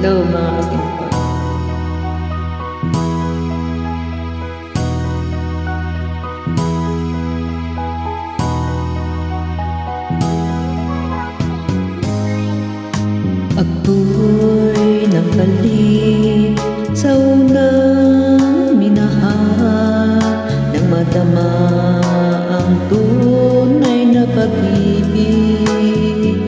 Hello mga kasimpon. Ako'y nabalik sa unang minahal nang madama ang tunay na pag-ibig.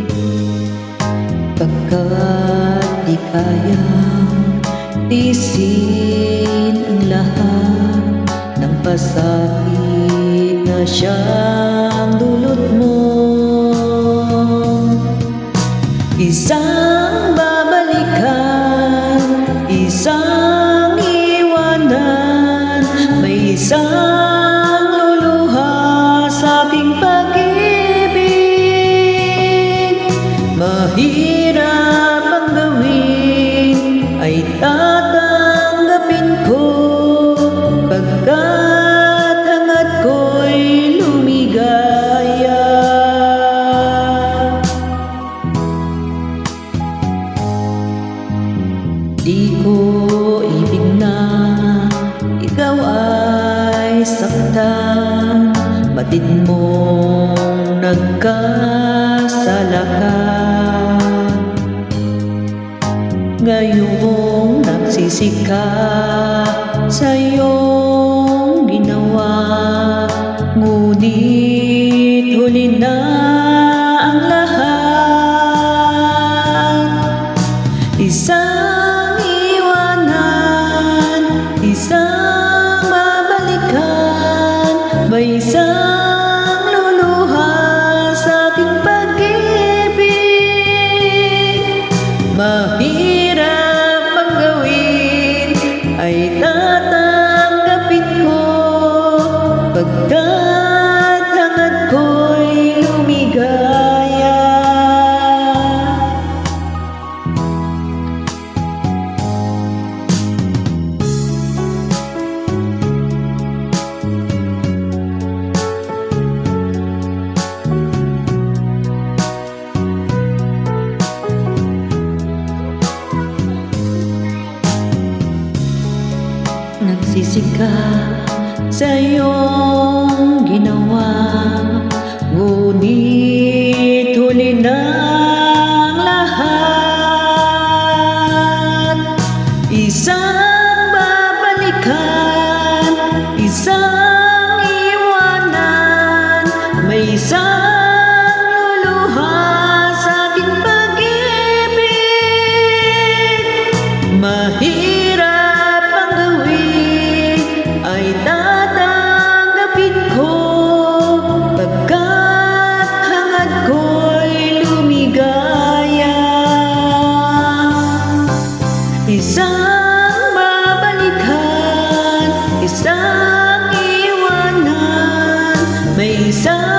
Pagkat di kayang tiisin ang lahat ng pasakit na siyang dulot mo. Isang babalikan, isang iwanan, may isang luluha sa aking pag-ibig. Mahirap ang gawin, ay tatanggapin ko, pagkat hangad ko'y lumigaya. Di ko ibig na ikaw ay saktan, batid mong nagkasala ka. Ngayong nagsisi ka sa iyong ginawa, ngunit huli na ang lahat. Isang isang babalikan, may isang luluha sa ating pag-ibig. Mahirap ang gawin, ay tatanggapin ko, pagkat hangad ko'y lumigaya. Nagsisi ka sa iyong ginawa, ngunit huli na ang lahat. Isang babalikan, isang iwanan, may isang luluha sa aking pag-ibig. Mahirap ang gawin, ay tatanggapin ko, pagkat hangad ko'y lumigaya. Isang babalikan, isang iwanan, may isang